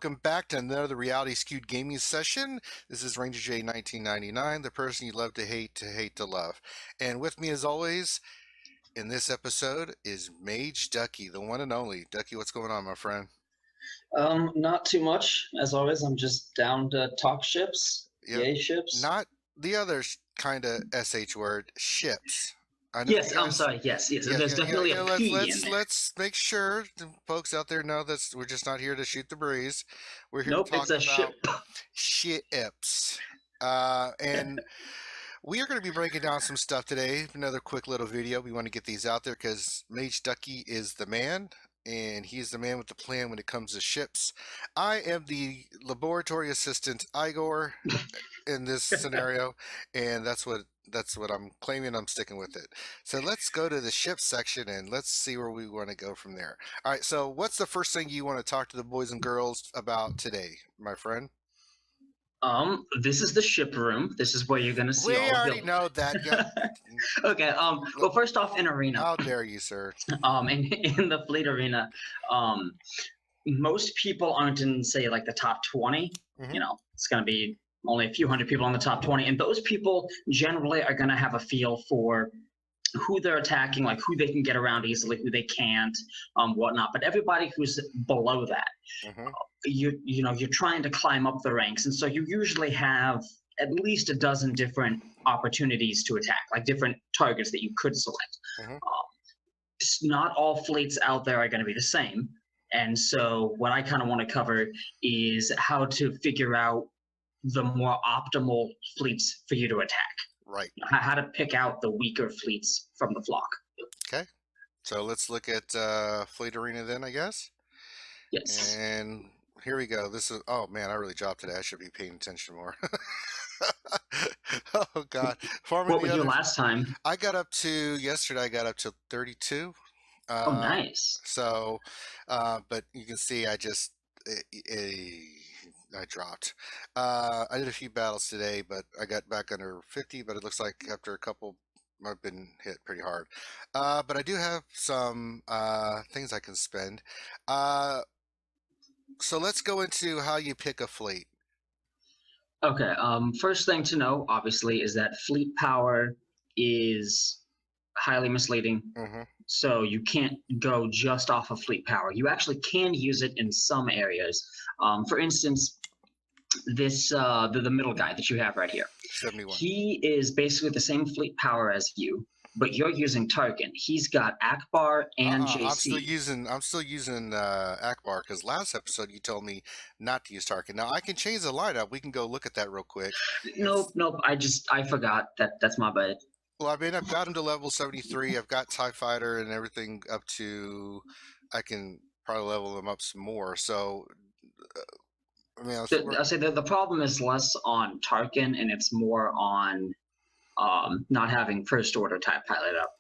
welcome back to another Reality Skewed gaming session. This is Rangerj1999, the person you love to hate to love. And with me as always, in this episode, is Mageduckey, the one and only. Ducky, what's going on, my friend? Not too much. As always, I'm just down to talk ships. Yep. Yay ships. Not the other kind of SH word, ships. I know Yes, I'm sorry. Yes. There's definitely a P in there. Let's make sure the folks out there know that we're just not here to shoot the breeze. We're here Nope, to talk it's a about ship. ships. And we are going to be breaking down some stuff today. Another quick little video. We want to get these out there because Mageduckey is the man, and he's the man with the plan when it comes to ships. I am the laboratory assistant Igor in this scenario, and that's what I'm claiming. I'm sticking with it. So let's go to the ship section and let's see where we want to go from there. All right, so what's the first thing you want to talk to the boys and girls about today, my friend? This is the ship room. This is where you're gonna see all We already know that. Yeah. Okay. Well, first off, in arena. How dare you, sir? In the fleet arena, most people aren't in, say, like the top 20. Mhm. You know, it's gonna be only a few hundred people in the top 20, and those people generally are gonna have a feel for who they're attacking, like who they can get around easily, who they can't, whatnot. But everybody who's below that, Mhm. you're trying to climb up the ranks, and so you usually have at least a dozen different opportunities to attack, like different targets that you could select. Mhm. Not all fleets out there are going to be the same, and so what I kind of want to cover is how to figure out the more optimal fleets for you to attack. Right. How to pick out the weaker fleets from the flock. Okay. So let's look at Fleet Arena then, I guess. Yes. And here we go. This is, oh man, I really dropped today. I should be paying attention more. Oh God. What was your last time? I got up to, yesterday I got up to 32. Oh, nice. So, but you can see I just, I dropped. I did a few battles today, but I got back under 50, but it looks like after a couple, I've been hit pretty hard. But I do have some things I can spend. So let's go into how you pick a fleet. Okay. First thing to know, obviously, is that fleet power is highly misleading. Mm-hmm. So you can't go just off of fleet power. You actually can use it in some areas. For instance, this the middle guy that you have right here. 71. He is basically the same fleet power as you, but you're using Tarkin. He's got Akbar and JC. I'm still using Akbar because last episode you told me not to use Tarkin. Now I can change the lineup. We can go look at that real quick. Nope. I forgot that. That's my bad. Well, I mean, I've got him to level 73. I've got TIE Fighter and everything up to. I can probably level them up some more. So, I mean, I say the problem is less on Tarkin and it's more on not having first order TIE Pilot up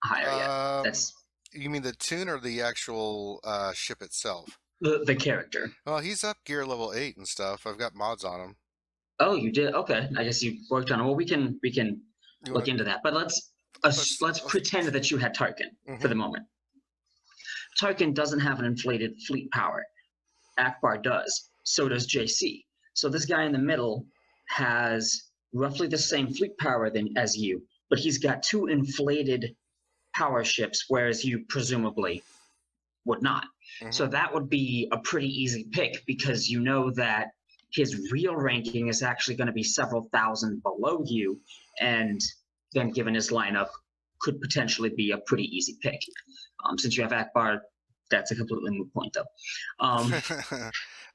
higher yet. That's. You mean the tune or the actual ship itself? The character. Well, he's up gear level 8 and stuff. I've got mods on him. Oh, you did? Okay, I guess you worked on it. Well, we can look into that. But let's pretend that you had Tarkin for the moment. Tarkin doesn't have an inflated fleet power. Akbar does. So does JC. So this guy in the middle has roughly the same fleet power as you, but he's got 2 inflated power ships, whereas you presumably would not. So that would be a pretty easy pick because you know that his real ranking is actually going to be several thousand below you, and then given his lineup, could potentially be a pretty easy pick. Since you have Akbar, that's a completely moot point, though.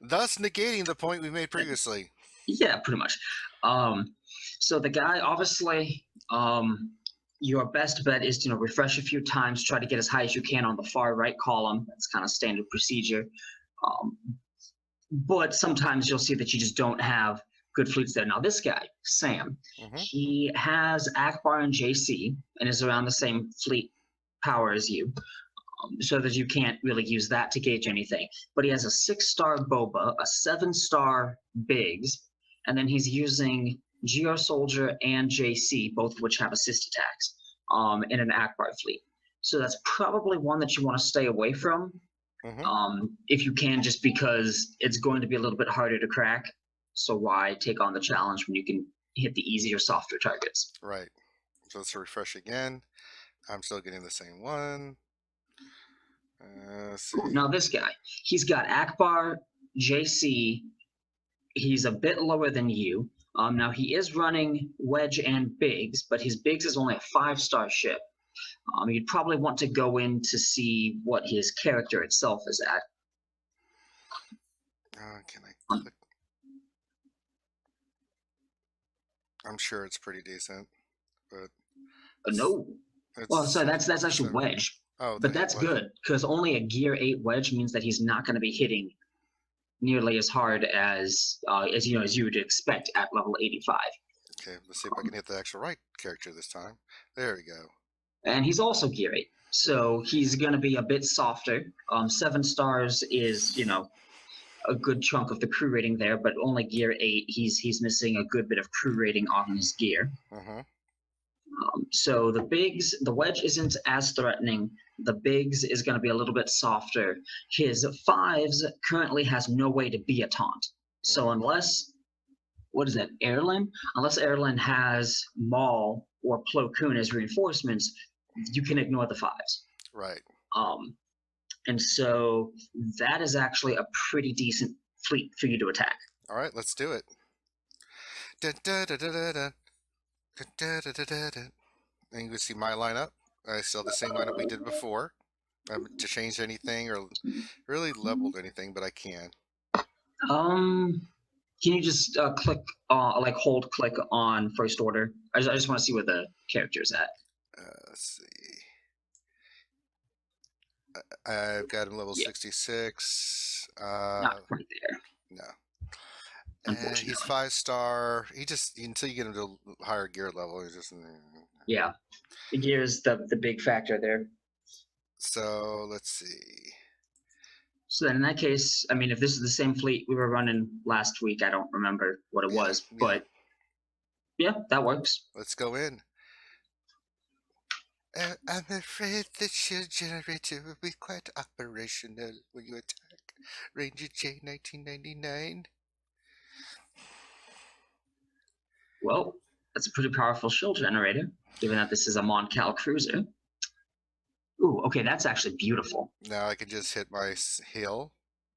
Thus negating the point we made previously. Yeah, pretty much. So the guy, obviously, your best bet is to refresh a few times, try to get as high as you can on the far right column. That's kind of standard procedure. But sometimes you'll see that you just don't have good fleets there. Now this guy, Sam, he has Akbar and JC and is around the same fleet power as you, so that you can't really use that to gauge anything. But he has a 6-star Boba, a 7-star Biggs, and then he's using GR Soldier and JC, both of which have assist attacks, in an Akbar fleet. So that's probably one that you want to stay away from. if you can, just because it's going to be a little bit harder to crack. So why take on the challenge when you can hit the easier, softer targets? Right. So let's refresh again. I'm still getting the same one. Let's see. Now this guy, he's got Akbar, JC. He's a bit lower than you. Now he is running Wedge and Biggs, but his Biggs is only a 5-star ship. You'd probably want to go in to see what his character itself is at. Can I click? I'm sure it's pretty decent, but no. Well, sorry, that's actually Wedge. Oh, but that's good, because only a Gear 8 Wedge means that he's not going to be hitting nearly as hard as you would expect at level 85. Okay, let's see if I can hit the actual right character this time. There we go. And he's also Gear 8, so he's going to be a bit softer. 7 stars is, a good chunk of the crew rating there, but only Gear 8. He's missing a good bit of crew rating on his gear. So the Wedge isn't as threatening. The Biggs is going to be a little bit softer. His 5s currently has no way to be a taunt. So unless, Erlen? Unless Erlen has Maul or Plo Koon as reinforcements, you can ignore the 5s. Right. And so that is actually a pretty decent fleet for you to attack. All right, let's do it. And you can see my lineup. I still have the same lineup we did before. To change anything or really leveled anything, but I can. Can you just hold click on first order? I just want to see where the character's at. Let's see. I've got him level 66. Not quite there. No. He's 5-star. He just, until you get him to a higher gear level, he's just. Yeah. The gear is the big factor there. So let's see. So then in that case, if this is the same fleet we were running last week, I don't remember what it was, but yeah, that works. Let's go in. I'm afraid the shield generator will be quite operational when you attack Rangerj1999. Well, that's a pretty powerful shield generator, given that this is a Mon-Cal cruiser. Ooh, okay, that's actually beautiful. Now I can just hit my heal.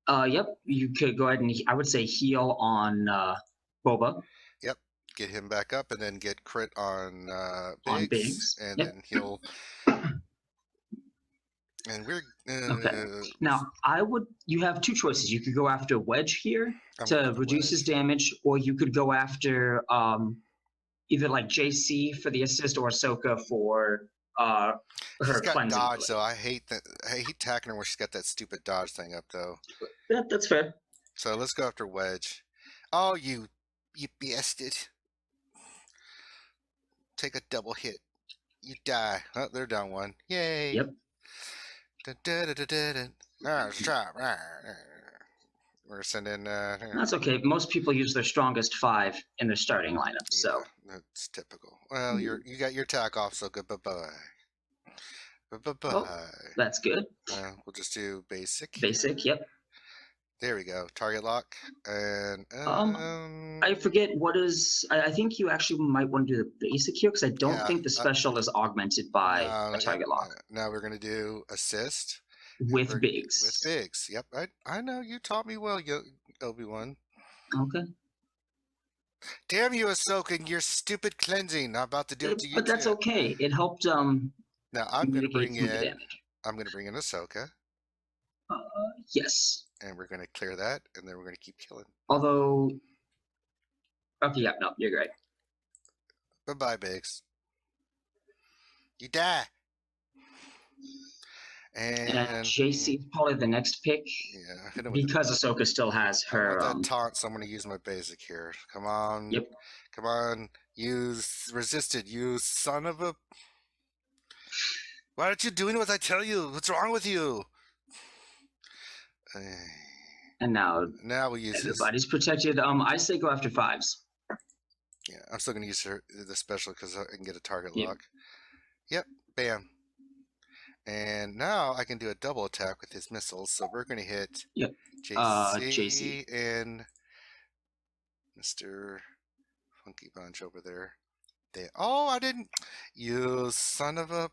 Yep, you could go ahead and, I would say, heal on Boba. Yep, get him back up and then get crit on Biggs. And then heal. And we're okay. Now you have 2 choices. You could go after Wedge here to reduce his damage, or you could go after either like JC for the assist or Ahsoka for her cleansing. Dodge, though. I hate attacking her where she's got that stupid dodge thing up, though. That's fair. So let's go after Wedge. Oh, you bastard! Take a double hit. You die. Oh, they're down 1. Yay! Yep. We're sending. That's okay. Most people use their strongest 5 in their starting lineup, so that's typical. Well, you got your attack off, so good. Bye bye. Oh, that's good. We'll just do basic. Basic, yep. There we go. Target lock and. I forget what is. I think you actually might want to do the basic here because I don't think the special is augmented by a target lock. Now we're gonna do assist. With Biggs. With Biggs. Yep. I know you taught me well, Obi-Wan. Okay. Damn you, Ahsoka, and your stupid cleansing. I'm about to do it to you. But that's okay. It helped. Now I'm gonna bring in. I'm gonna bring in Ahsoka. Yes. And we're gonna clear that, and then we're gonna keep killing. Although. Okay. Yeah. No, you're great. Bye bye, Biggs. You die. And JC is probably the next pick. Yeah, because Ahsoka still has her. That taunt, so I'm going to use my basic here. Come on. Yep. Come on. Use resisted. You son of a. Why aren't you doing what I tell you? What's wrong with you? And now we use everybody's protected. I say go after 5s. Yeah, I'm still going to use the special because I can get a target lock. Yep. Bam. And now I can do a double attack with his missiles. So we're going to hit Yep. JC and Mr. Funky Bunch over there. Oh, I didn't. You son of a.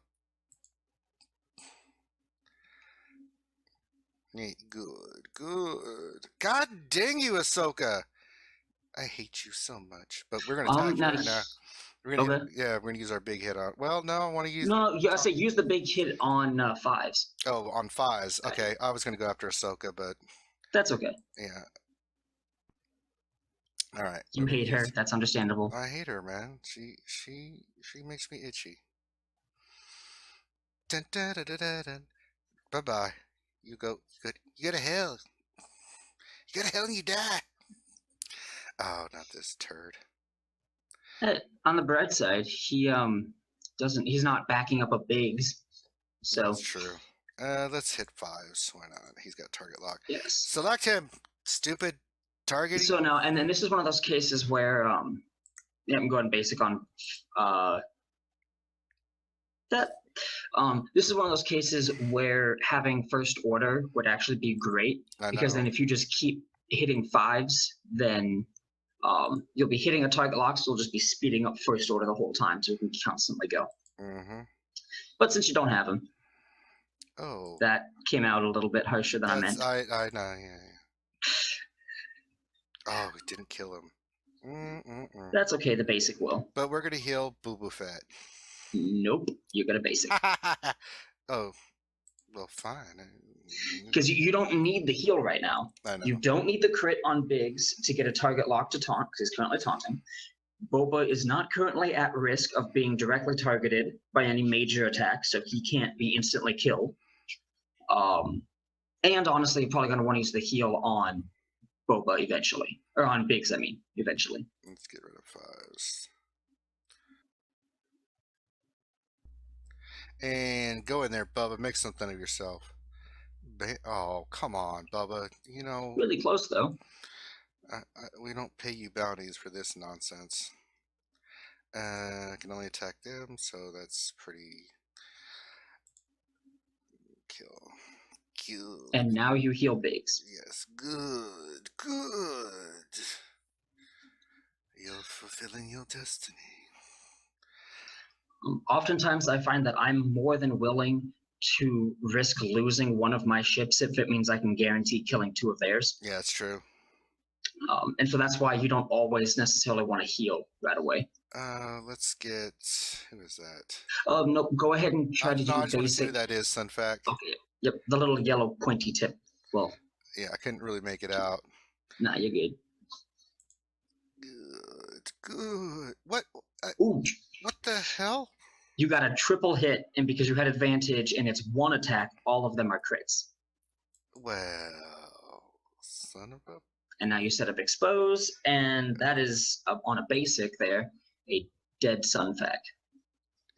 Good, good. God dang you, Ahsoka. I hate you so much. But we're going to attack her now. We're gonna we're gonna use our big hit on. Well, no, I want to use. No, I say use the big hit on 5s. Oh, on 5s. Okay, I was gonna go after Ahsoka, but that's okay. Yeah. All right. You hate her. That's understandable. I hate her, man. She makes me itchy. Dun, dun, dun, dun, dun, dun. Bye bye. You go to hell. You go to hell and you die. Oh, not this turd. On the bright side, he he's not backing up a bigs. So that's true. Let's hit 5s. Why not? He's got target lock. Yes. Select him. Stupid targeting. So now, and then this is one of those cases where yeah, I'm going basic on that. This is one of those cases where having first order would actually be great, because then if you just keep hitting 5s, then you'll be hitting a target lock, so you'll just be speeding up first order the whole time, so you can constantly go. But since you don't have him, that came out a little bit harsher than I meant. I know, yeah. Oh, we didn't kill him. That's okay, the basic will. But we're gonna heal Boo Boo Fett. Nope, you're gonna basic. Oh, well, fine. Because you don't need the heal right now. I know. You don't need the crit on Biggs to get a target lock to taunt, because he's currently taunting. Boba is not currently at risk of being directly targeted by any major attack, so he can't be instantly killed. And honestly, you're probably going to want to use the heal on Boba eventually. Or on Biggs, I mean, eventually. Let's get rid of 5s. And go in there, Bubba. Make something of yourself. Oh, come on, Bubba. You know... Really close, though. We don't pay you bounties for this nonsense. I can only attack them, so that's pretty... Kill. Good. And now you heal Biggs. Yes, good, good. You're fulfilling your destiny. Oftentimes I find that I'm more than willing to risk losing one of my ships if it means I can guarantee killing 2 of theirs. Yeah, it's true. And so that's why you don't always necessarily want to heal right away. Let's get... Who is that? No, go ahead and try to do basic. I just who that is, Sunfact. Okay, yep, the little yellow pointy tip. Well... Yeah, I couldn't really make it out. Nah, you're good. Good, good. What? Ooh. What the hell? You got a triple hit, and because you had advantage and it's 1 attack, all of them are crits. Well, son of a... And now you set up expose, and that is on a basic there, a dead Sunfact.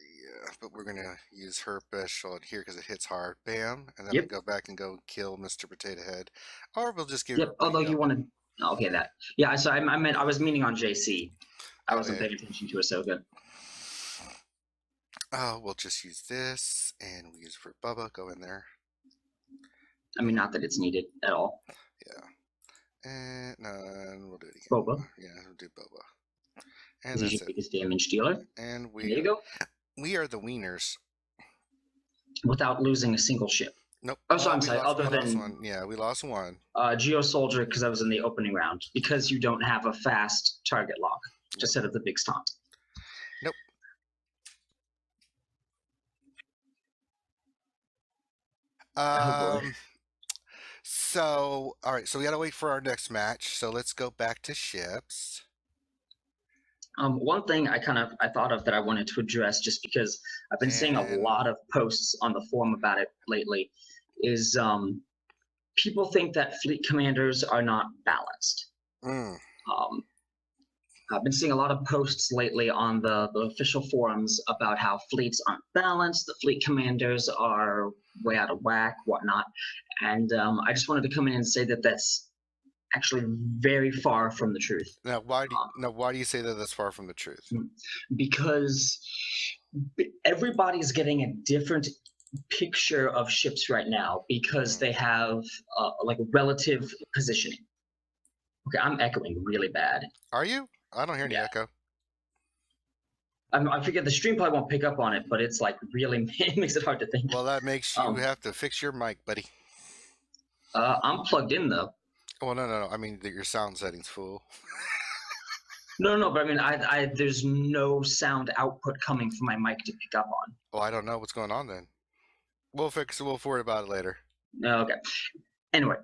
Yeah, but we're gonna use her best shot here because it hits hard. Bam, and then we go back and go kill Mr. Potato Head, or we'll just give. Yep. Although you want to, okay, that. Yeah. So I was meaning on JC. I wasn't paying attention to Ahsoka. Oh, we'll just use this, and we use it for Bubba. Go in there. I mean, not that it's needed at all. Yeah. And we'll do it again. Boba. Yeah, we'll do Boba. And that's your biggest damage dealer. And there you go. We are the wieners. Without losing a single ship. Nope. Oh, so I'm sorry. Other than one. Yeah, we lost 1. Geo Soldier, because I was in the opening round. Because you don't have a fast target lock to set up the big stomp. Nope. Oh boy. So, all right. So we gotta wait for our next match. So let's go back to ships. One thing I thought of that I wanted to address, just because I've been seeing a lot of posts on the forum about it lately, is people think that fleet commanders are not balanced. I've been seeing a lot of posts lately on the official forums about how fleets aren't balanced, the fleet commanders are way out of whack, whatnot. And I just wanted to come in and say that that's actually very far from the truth. Now, why do you say that that's far from the truth? Because everybody's getting a different picture of ships right now because they have like relative positioning. Okay, I'm echoing really bad. Are you? I don't hear any echo. I figure the stream probably won't pick up on it, but it's like really it makes it hard to think. Well, that makes you have to fix your mic, buddy. I'm plugged in though. Oh no! I mean your sound setting's full. No, but I mean, there's no sound output coming from my mic to pick up on. Oh, I don't know what's going on then. We'll fix it. We'll worry about it later. Okay. Anyway,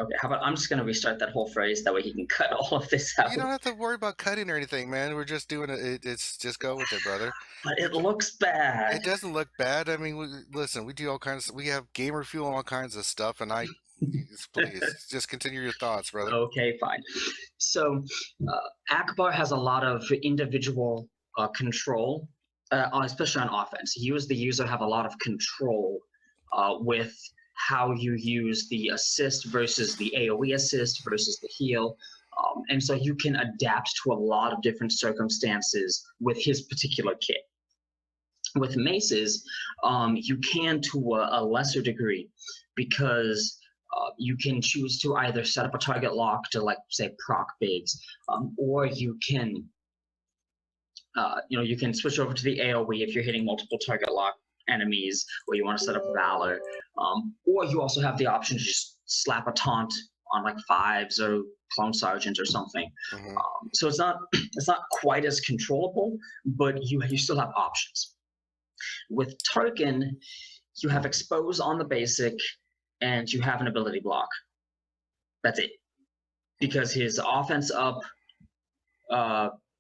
okay, how about I'm just gonna restart that whole phrase, that way he can cut all of this out. You don't have to worry about cutting or anything, man. We're just doing it. It's just go with it, brother. But it looks bad. It doesn't look bad. I mean, listen, we do all kinds. We have gamer fuel and all kinds of stuff, and please just continue your thoughts, brother. Okay, fine. So, Akbar has a lot of individual control, especially on offense. You as the user have a lot of control with how you use the assist versus the AoE assist versus the heal. And so you can adapt to a lot of different circumstances with his particular kit. With maces, you can to a lesser degree, because you can choose to either set up a target lock to, like, say, proc bigs, or you can, you can switch over to the AoE if you're hitting multiple target lock enemies, or you want to set up Valor, or you also have the option to just slap a taunt on like 5s or Clone Sergeant or something. Mm-hmm. So it's not quite as controllable, but you still have options. With Tarkin, you have expose on the basic, and you have an ability block. That's it. Because his offense up,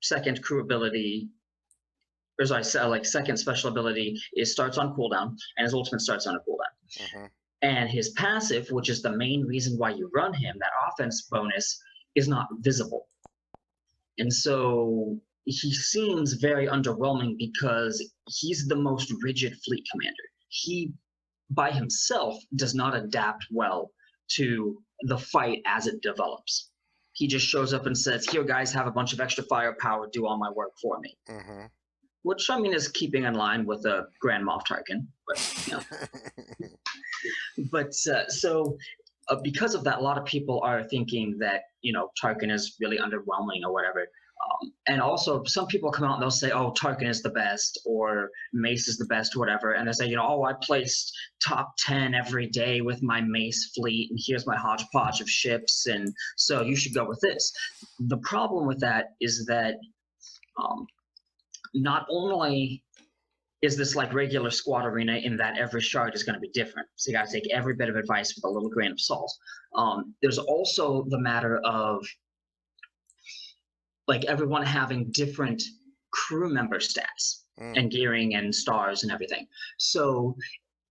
second crew ability, or sorry, like second special ability, starts on cooldown, and his ultimate starts on a cooldown. Mm-hmm. And his passive, which is the main reason why you run him, that offense bonus, is not visible. And so he seems very underwhelming because he's the most rigid fleet commander. He, by himself, does not adapt well to the fight as it develops. He just shows up and says, "Here, guys, have a bunch of extra firepower, do all my work for me." Mm-hmm. Which, I mean, is keeping in line with a Grand Moff Tarkin. But, you know. But so because of that, a lot of people are thinking that, Tarkin is really underwhelming or whatever. And also, some people come out and they'll say, "Oh, Tarkin is the best," or "Mace is the best," or whatever. And they say, "Oh, I placed top 10 every day with my Mace fleet, and here's my hodgepodge of ships, and so you should go with this." The problem with that is that not only is this like regular squad arena in that every shard is going to be different, so you got to take every bit of advice with a little grain of salt. There's also the matter of like everyone having different crew member stats and gearing and stars and everything. So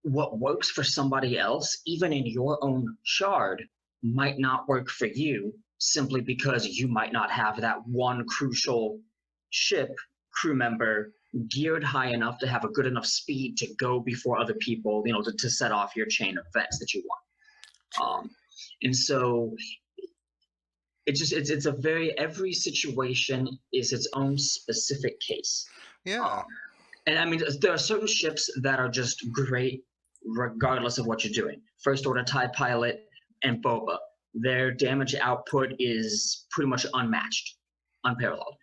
what works for somebody else, even in your own shard, might not work for you, simply because you might not have that one crucial ship crew member geared high enough to have a good enough speed to go before other people, to set off your chain of events that you want. And so it's a very, every situation is its own specific case. Yeah. And I mean, there are certain ships that are just great regardless of what you're doing. First Order TIE Pilot and Boba, their damage output is pretty much unmatched, unparalleled.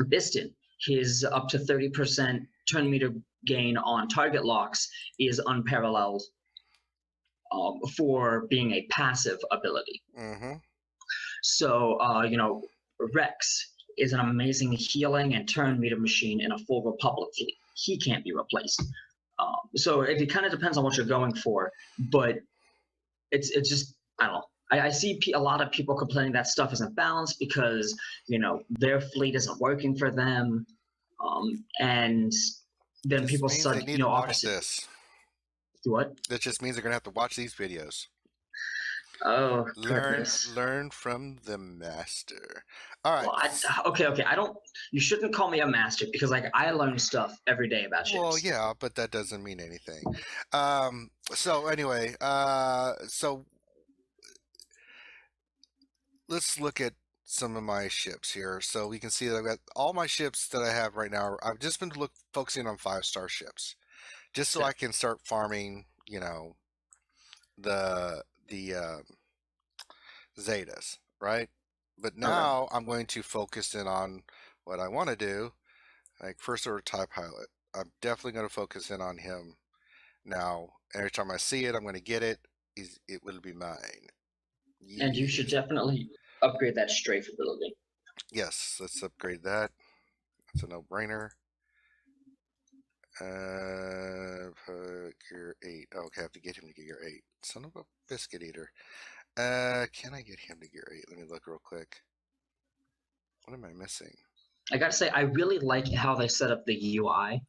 Biston, his up to 30% turn meter gain on target locks is unparalleled for being a passive ability. Mm-hmm. So, Rex is an amazing healing and turn meter machine in a full Republic fleet. He can't be replaced. So it kind of depends on what you're going for, but it's just, I don't know. I see a lot of people complaining that stuff isn't balanced because, their fleet isn't working for them. And then This people means start, they need to watch opposite. this. What? That just means they're going to have to watch these videos. Oh, goodness. Learn from the master. All right. Well, okay. You shouldn't call me a master because, like, I learn stuff every day about ships. Well, yeah, but that doesn't mean anything. So anyway, so let's look at some of my ships here. So we can see that I've got all my ships that I have right now. I've just been focusing on 5-star ships, just so Sure. I can start farming, you know, the Zetas, right? But Okay. now I'm going to focus in on what I want to do, like first order TIE pilot. I'm definitely going to focus in on him now. Every time I see it, I'm going to get it. It will be mine. And you should Yes. definitely upgrade that strafe ability. Yes, let's upgrade that. It's a no-brainer. Gear 8. Oh, okay, I have to get him to gear 8. Son of a biscuit eater. Can I get him to gear 8? Let me look real quick. What am I missing? I gotta say, I really like how they set up the UI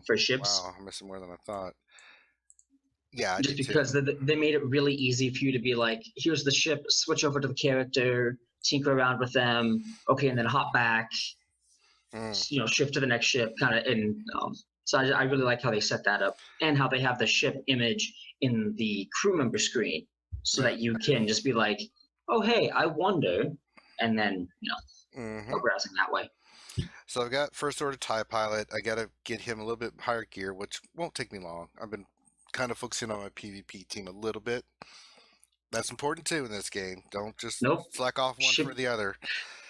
for ships. Wow, I'm missing more than I thought. Yeah, I do Just too. because they made it really easy for you to be like, here's the ship, switch over to the character, tinker around with them, okay, and then hop back, shift to the next ship, kind of. And so I really like how they set that up, and how they have the ship image in the crew member screen, so Yeah. that you can just be like, oh hey, I wonder, and then go browsing that way. So I've got first order TIE pilot. I got to get him a little bit higher gear, which won't take me long. I've been kind of focusing on my PvP team a little bit. That's important too in this game. Don't just Nope. slack off one for the other.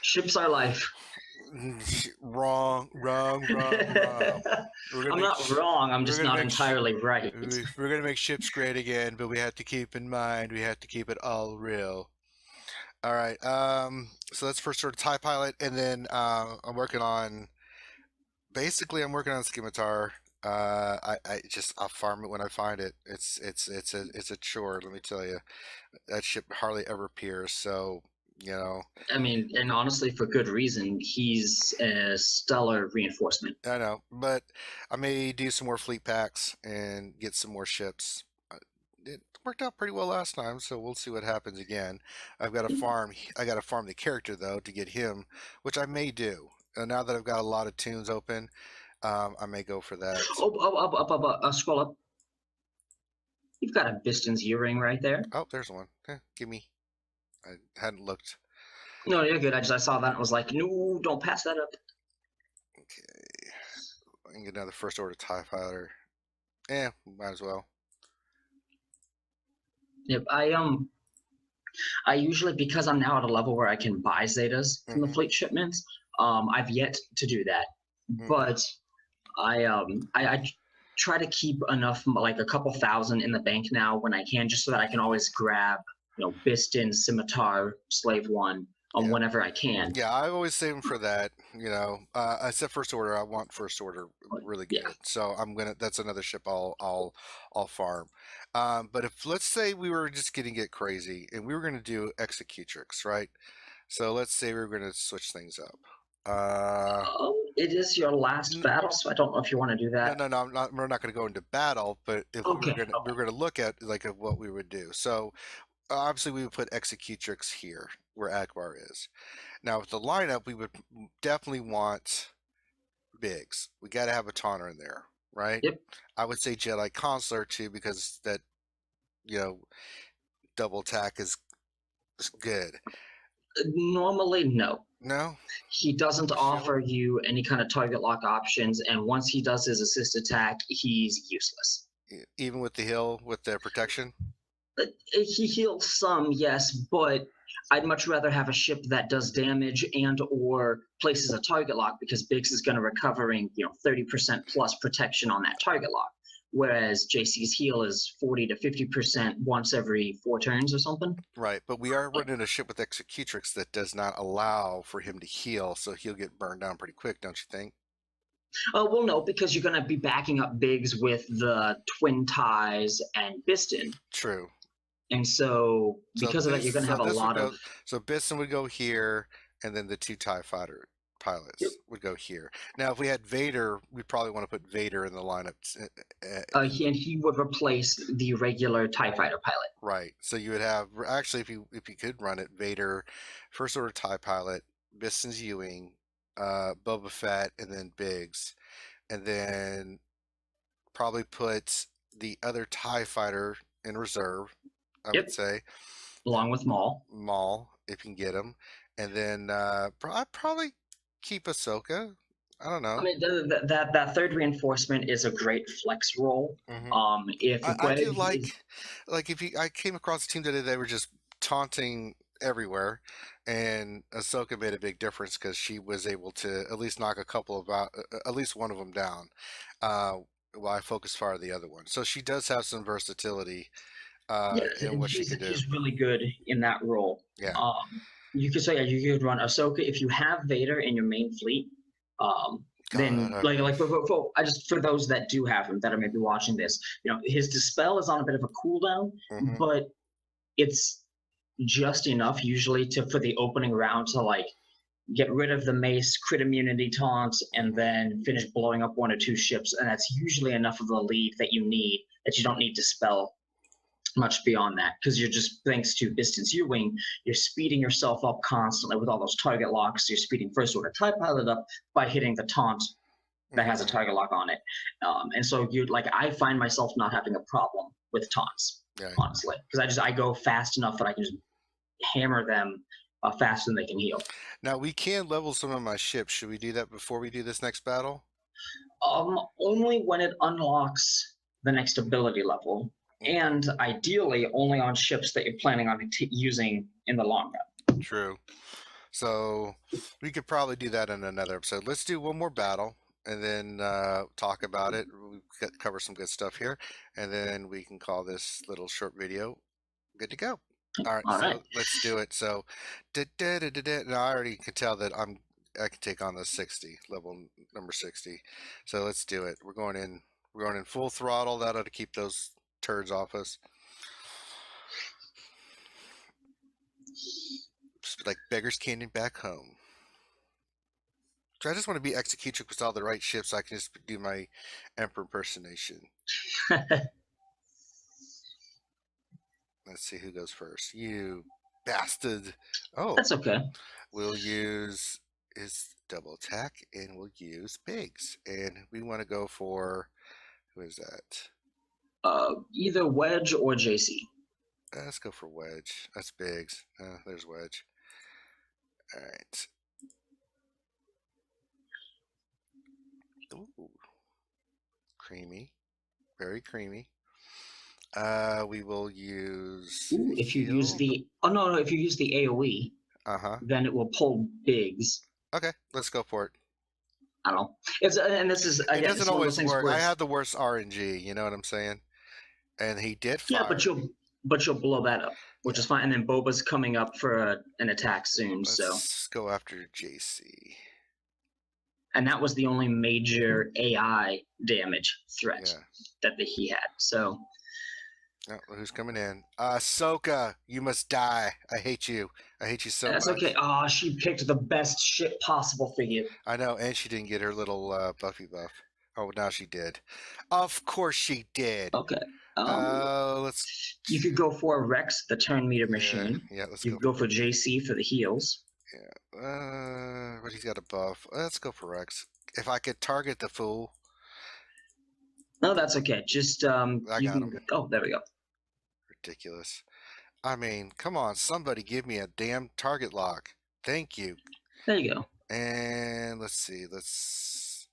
Ships are life. Wrong. I'm Make not wrong. I'm we're just gonna not make entirely right. we're gonna make ships great again, but we have to keep in mind we have to keep it all real. All right. So that's first sort of TIE pilot, and then I'm working on scimitar. I'll farm it when I find it. It's a chore. Let me tell you, that ship hardly ever appears. So you know, I mean, and honestly, for good reason. He's a stellar reinforcement. I know, but I may do some more fleet packs and get some more ships. It worked out pretty well last time, so we'll see what happens again. I've got to farm. I got to farm the character though to get him, which I may do. Now that I've got a lot of tunes open, I may go for that. Scroll up. You've got a Biston's earring right there. Oh, there's one. Give me. I hadn't looked. No, you're good. I saw that and was like, no, don't pass that up. Okay, I can get another first order TIE fighter. Might as well. Yep. I usually, because I'm now at a level where I can buy Zetas from the fleet shipments. I've yet to do that, but I try to keep enough, like a couple thousand in the bank now when I can, just so that I can always grab, Biston, Scimitar, Slave One, whenever I can. Yeah, I always save them for that. I said first order. I want first order really good. Yeah. So That's another ship I'll farm. But if let's say we were just getting it crazy and we were gonna do Executrix, right? So let's say we were gonna switch things up. It is your last battle, so I don't know if you want to do that. No. We're not going to go into battle, but if Okay. we were going to look at like what we would do. So obviously we would put Executrix here where Akbar is. Now with the lineup, we would definitely want Biggs. We got to have a Taunter in there, right? Yep. I would say Jedi Consular too because that double attack is good. Normally, no. No. He doesn't offer you any kind of target lock options, and once he does his assist attack, he's useless. Even with the heal with the protection. He heals some, yes, but I'd much rather have a ship that does damage and or places a target lock, because Biggs is going to recovering 30% plus protection on that target lock, whereas JC's heal is 40 to 50% once every 4 turns or something. Right, but we are running a ship with Executrix that does not allow for him to heal, so he'll get burned down pretty quick, don't you think? Well, no, because you're going to be backing up Biggs with the Twin Ties and Biston. True. And so because of that, you're going to have a lot of... So Biston would go here, and then the 2 TIE fighter pilots would go here. Now, if we had Vader, we'd probably want to put Vader in the lineup. And he would replace the regular TIE fighter pilot. Right. So you would have, actually, if you could run it, Vader, First Order TIE pilot, Biston's Ewing, Boba Fett, and then Biggs. And then probably put the other TIE fighter in reserve, I would say. Along with Maul. Maul, if you can get him. and then I'd probably keep Ahsoka. I don't I know. mean, that third reinforcement is a great flex role. Hmm. If I do Wedge is like if you I came across a team today they were just taunting everywhere, and Ahsoka made a big difference because she was able to at least knock a couple of out, at least one of them down, uh, while I focus fire the other one. So she does have some versatility yes, in and what she can do. she's really good in that role. Yeah. You could say, yeah, you could run Ahsoka if you have Vader in your main fleet. God, Then like I just for those that do have him that are maybe watching this, his dispel is on a bit of a cooldown, hmm but it's just enough usually to for the opening round to like get rid of the mace, crit immunity taunt, and then finish blowing up one or two ships, and that's usually enough of a lead that you need that you don't need to spell much beyond that because you're just thanks to distance U-wing, you're speeding yourself up constantly with all those target locks. You're speeding first order TIE pilot up by hitting the taunt that has a hmm target lock on it, and so you like I find myself not having a problem with taunts Yeah. honestly because I go fast enough that I can just hammer them faster than they can heal. Now we can level some of my ships. Should we do that before we do this next battle? Only when it unlocks the next ability level, Okay. and ideally only on ships that you're planning on using in the long run. True. So we could probably do that in another episode. Let's do one more battle and then talk about it. We cover some good stuff here, and then we can call this little short video good to go. All right, All right. so let's do it. So, now I already can tell that I can take on the 60 level number 60. So let's do it. We're going in. We're going in full throttle. That ought to keep those turds off us. Just like beggars candy back home. So I just want to be executed with all the right ships so I can just do my Emperor impersonation. Let's see who goes first. You bastard. Oh, That's okay. we'll use his double attack and we'll use pigs. And we want to go for, who is that? Either Wedge or JC. Let's go for Wedge. That's Biggs. There's Wedge. All right. Ooh, creamy. Very creamy. We will use Ooh, if you use heal. the no, if you use the AOE, Uh-huh. then it will pull bigs. Okay, let's go for it. I don't know. And this is It again, doesn't it's one of those always things work. where I it's had the worst RNG, you know what I'm saying? And he did yeah, fire. but you'll blow that up, which Yeah. is fine. And then Boba's coming up for an attack soon, so Let's go after JC. and that was the only major AI damage threat Yeah. that he had. So Oh, who's coming in? Ahsoka, you must die. I hate you. I hate you so that's okay. much. Oh, she picked the best shit possible for you. I know, and she didn't get her little Buffy buff. Oh, now she did. Of course she did. Okay. Let's. You could go for Rex, the turn meter Yeah, machine. yeah. Let's You go could go for. for JC for the heals. Yeah. But he's got a buff. Let's go for Rex. If I could target the fool, No, that's okay. Just I you got can. him. Oh, there we go. Ridiculous. I mean, come on, somebody give me a damn target lock. Thank you. There you go. And let's see. Let's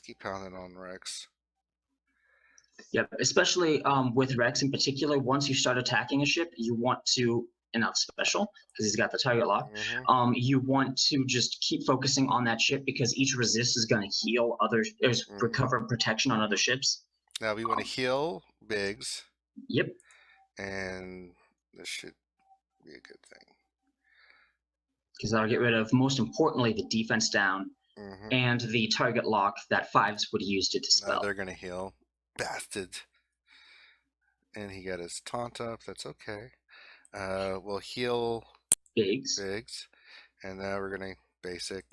keep pounding on Rex. Yep. Especially with Rex in particular, once you start attacking a ship, you want to, and not special because he's got the target lock. You want to just keep focusing on that ship because each resist is going to heal other, there's recover protection on other ships. Now we want to heal Biggs. Yep. And this should be a good thing. Because that'll get rid of, most importantly, the defense down and the target lock that fives would use to dispel. Now they're going to heal. Bastard. And he got his taunt up. That's okay. We'll heal Biggs. And now we're going to basic.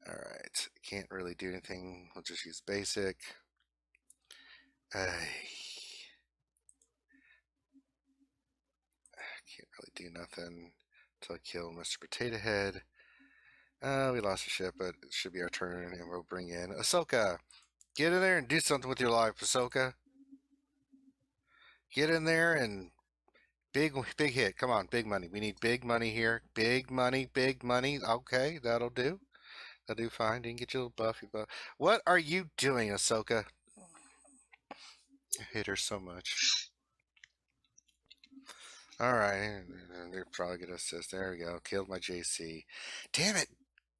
Alright. Can't really do anything. We'll just use basic. Can't really do nothing until I kill Mr. Potato Head. We lost a ship, but it should be our turn, and we'll bring in Ahsoka. Get in there and do something with your life, Ahsoka. Get in there and Big hit. Come on, big money. We need big money here. Big money, big money. Okay, that'll do. That'll do fine. Didn't get your little buffy buff. What are you doing, Ahsoka? I hate her so much. Alright, they're probably gonna assist. There we go. Killed my JC. Damn it.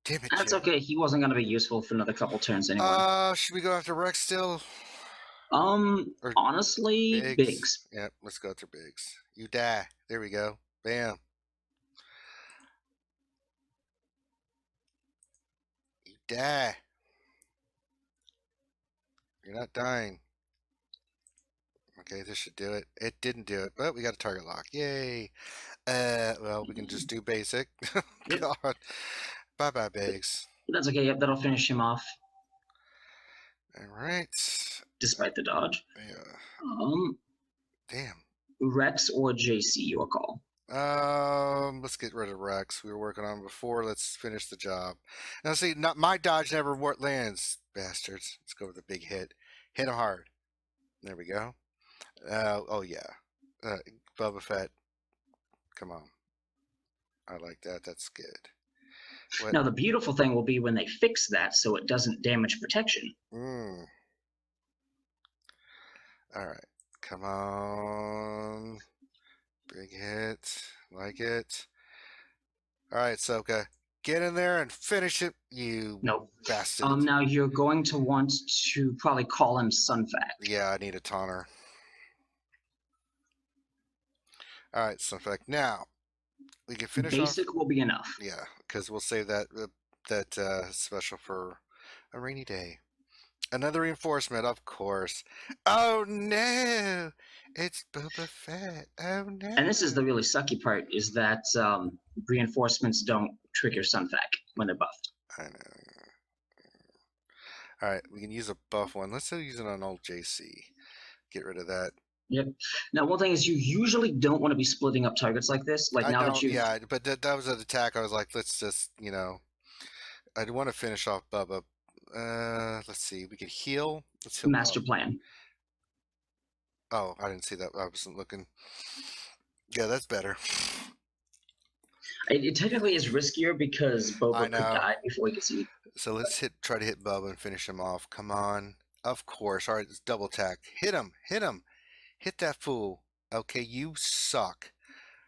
Damn it, That's Jim. okay. He wasn't going to be useful for another couple turns anyway. Should we go after Rex still? Or Honestly, Biggs. Yep, let's go after Biggs. You die. There we go. Bam. You die. You're not dying. Okay, this should do it. It didn't do it, but we got a target lock. Yay. Well, we can just do basic. Yep. God. Bye-bye, Biggs. That's okay. Yep, that'll finish him off. All right. Despite the dodge. Yeah. Damn. Rex or JC, your call. Let's get rid of Rex. We were working on him before. Let's finish the job. Now, see, not my dodge never lands, bastards. Let's go with a big hit. Hit him hard. There we go. Oh yeah. Boba Fett. Come on. I like that. That's good. What? Now the beautiful thing will be when they fix that so it doesn't damage protection. All right. Come on. Big hit. Like it. All right, Ahsoka. Get in there and finish it, you bastard. Now you're going to want to probably call him Sunfact. Yeah, I need a taunter. All right, Sunfact. Now, we can finish Basic will be enough. Yeah, because we'll save that special for a rainy day. Another reinforcement, of course. Oh no, it's Boba Fett. Oh no. And this is the really sucky part: is that reinforcements don't trigger Sunfact when they're buffed. I know. All right, we can use a buff one. Let's use it on old JC. Get rid of that. Yep. Now, one thing is, you usually don't want to be splitting up targets like this. Like now that you, yeah, but that was an attack. I was like, let's just, I'd want to finish off Bubba. Let's see. We could heal. Let's heal. Master plan. Oh, I didn't see that. I wasn't looking. Yeah, that's better. It technically is riskier because Boba could die before we can see. So let's try to hit Bubba and finish him off. Come on. Of course. All right, let's double attack. Hit him. Hit him. Hit that fool. Okay, you suck.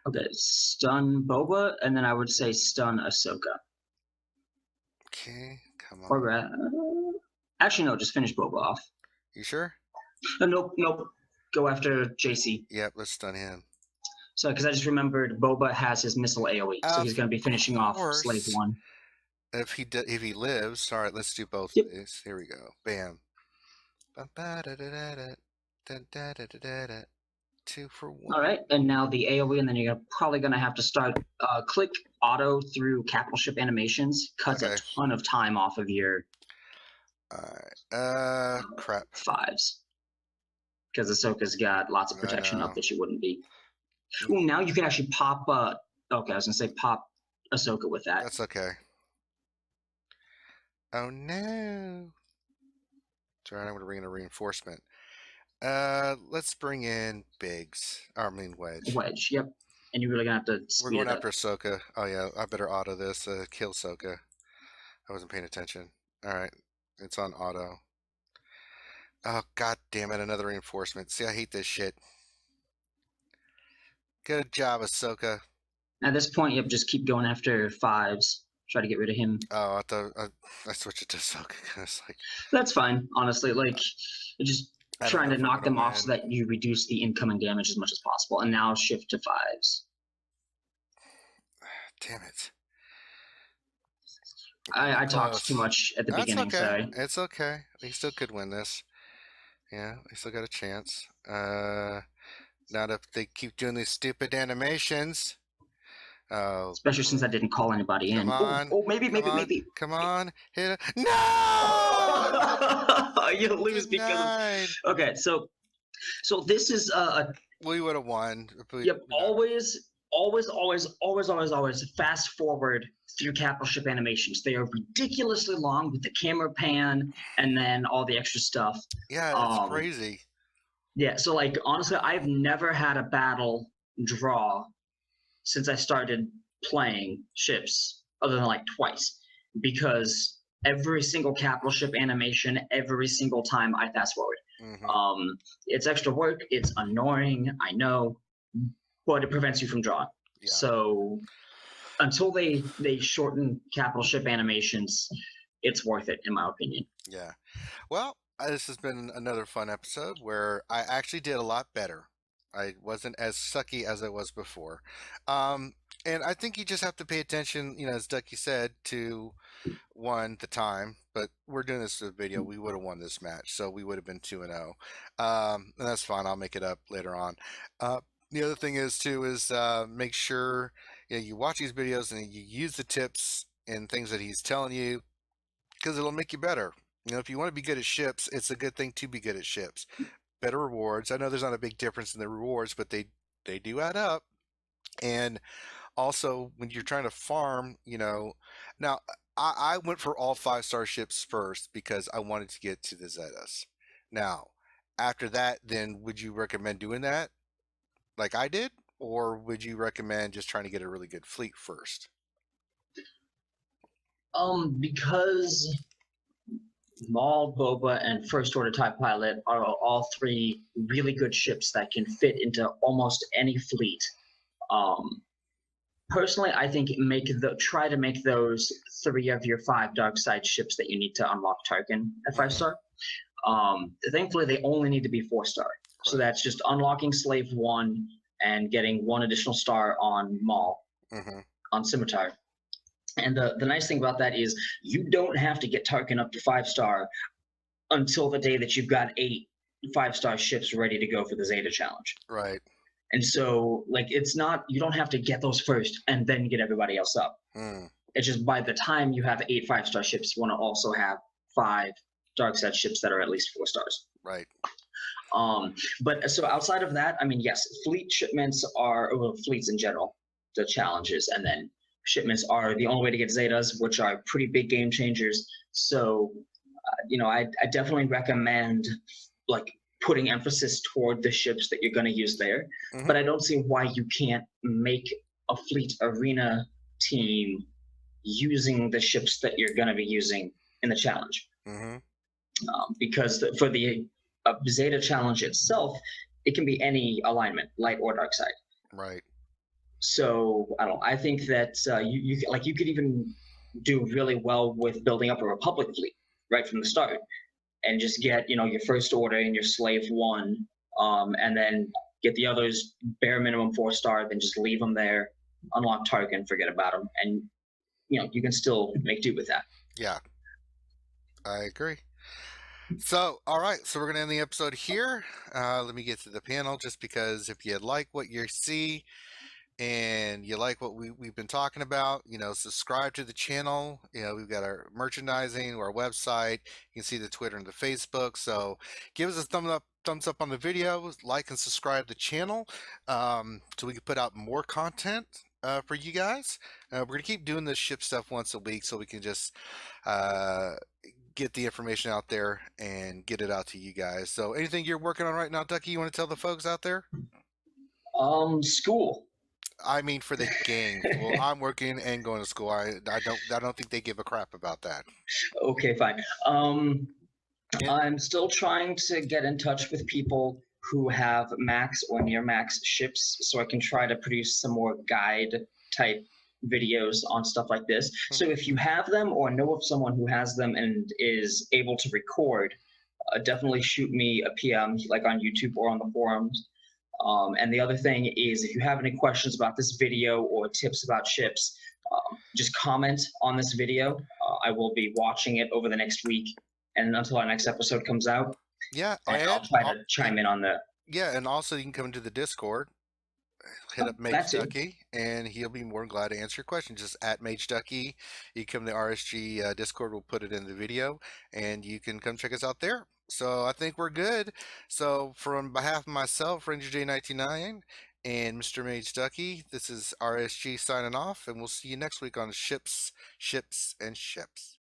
Okay, stun Boba, and then I would say stun Ahsoka. Okay, come on. Or, actually, no, just finish Boba off. You sure? Nope. Go after JC. Yep, let's stun him. So, because I just remembered Boba has his missile AoE, so he's going to be finishing off Slave 1. If he lives, all right, let's do both of these. Here we go. Bam. 2 for 1. All right, and now the AoE, and then you're probably going to have to start click auto through capital ship animations. Cuts a ton of time off of your crap 5s. Because Ahsoka's got lots of protection up that she wouldn't be. Ooh, now you can actually pop. Okay, I was gonna say pop Ahsoka with that. That's okay. Oh no! Sorry, I'm gonna bring in a reinforcement. Let's bring in Biggs. I mean Wedge. Wedge, yep. And you're really gonna have to. We're going after Ahsoka. Oh yeah, I better auto this. Kill Ahsoka. I wasn't paying attention. All right, it's on auto. Oh god damn it! Another reinforcement. See, I hate this shit. Good job, Ahsoka. At this point, yep, just keep going after 5s. Try to get rid of him. Oh, I thought I switched it to Ahsoka. It's like that's fine, honestly. Like, just trying to knock them off so that you reduce the incoming damage as much as possible. And now shift to 5s. Damn it! I talked too much at the beginning. Okay. Sorry. It's okay. We still could win this. Yeah, we still got a chance. Not if they keep doing these stupid animations. Oh, especially since I didn't call anybody in. Oh, maybe. Come on, hit it. No! You lose because of... Okay, so this is we would have won. Yep, always fast forward through capital ship animations. They are ridiculously long with the camera pan and then all the extra stuff. Yeah, that's crazy. Yeah, so like honestly, I've never had a battle draw since I started playing ships, other than like twice, because every single capital ship animation, every single time I fast forward. It's extra work. It's annoying, I know, but it prevents you from drawing. Yeah. So until they shorten capital ship animations, it's worth it in my opinion. Yeah. Well, this has been another fun episode where I actually did a lot better. I wasn't as sucky as I was before. And I think you just have to pay attention, as Ducky said, to one, the time, but we're doing this for the video. We would have won this match, so we would have been 2-0. And that's fine. I'll make it up later on. The other thing is too is make sure you watch these videos and you use the tips and things that he's telling you, because it'll make you better. If you want to be good at ships, it's a good thing to be good at ships. Better rewards. I know there's not a big difference in the rewards, but they do add up. And also, when you're trying to farm, now I went for all 5-star ships first because I wanted to get to the Zetas. Now, after that, then would you recommend doing that like I did? Or would you recommend just trying to get a really good fleet first? Because Maul, Boba, and First Order TIE Pilot are all three really good ships that can fit into almost any fleet. Personally, I think try to make those 3 of your 5 dark side ships that you need to unlock Tarkin at 5-star. Thankfully, they only need to be 4-star. So that's just unlocking Slave 1 and getting 1 additional star on Maul, on Scimitar. And the nice thing about that is you don't have to get Tarkin up to 5-star until the day that you've got 8 5-star ships ready to go for the Zeta challenge. Right. And so, it's not, you don't have to get those first and then get everybody else up. It's just by the time you have 8 5-star ships, you want to also have 5 dark side ships that are at least 4 stars. Right. But so outside of that, I mean, yes, fleet shipments fleets in general, the challenges, and then shipments are the only way to get Zetas, which are pretty big game changers. So, I definitely recommend putting emphasis toward the ships that you're going to use there. But I don't see why you can't make a fleet arena team using the ships that you're going to be using in the challenge. Because for the Zeta challenge itself, it can be any alignment, light or dark side. Right. So I think that you could even do really well with building up a Republic fleet right from the start, and just get your First Order and your Slave 1, and then get the others bare minimum 4-star, then just leave them there, unlock Tarkin, forget about them, and you can still make do with that. Yeah, I agree. So, all right, so we're going to end the episode here. Let me get to the panel, just because if you like what you see and you like what we've been talking about, subscribe to the channel. We've got our merchandising, our website. You can see the Twitter and the Facebook. So give us a thumbs up on the video, like and subscribe to the channel, so we can put out more content for you guys. We're going to keep doing this ship stuff once a week, so we can just get the information out there and get it out to you guys. So anything you're working on right now, Ducky, you want to tell the folks out there? School. I mean, for the game. Well, I'm working and going to school. I don't think they give a crap about that. Okay, fine. I'm still trying to get in touch with people who have max or near max ships, so I can try to produce some more guide type videos on stuff like this. So if you have them or know of someone who has them and is able to record, definitely shoot me a PM on YouTube or on the forums. And the other thing is, if you have any questions about this video or tips about ships, just comment on this video. I will be watching it over the next week and until our next episode comes out. Yeah, and I'll try to chime in on that. Yeah, and also you can come into the Discord, hit up Mageduckey, and he'll be more than glad to answer your questions. Just at Mageduckey. You come to the RSG Discord, we'll put it in the video, and you can come check us out there. So I think we're good. So from behalf of myself, Rangerj1999, and Mr. Mageduckey, this is RSG signing off, and we'll see you next week on Ships, and Ships.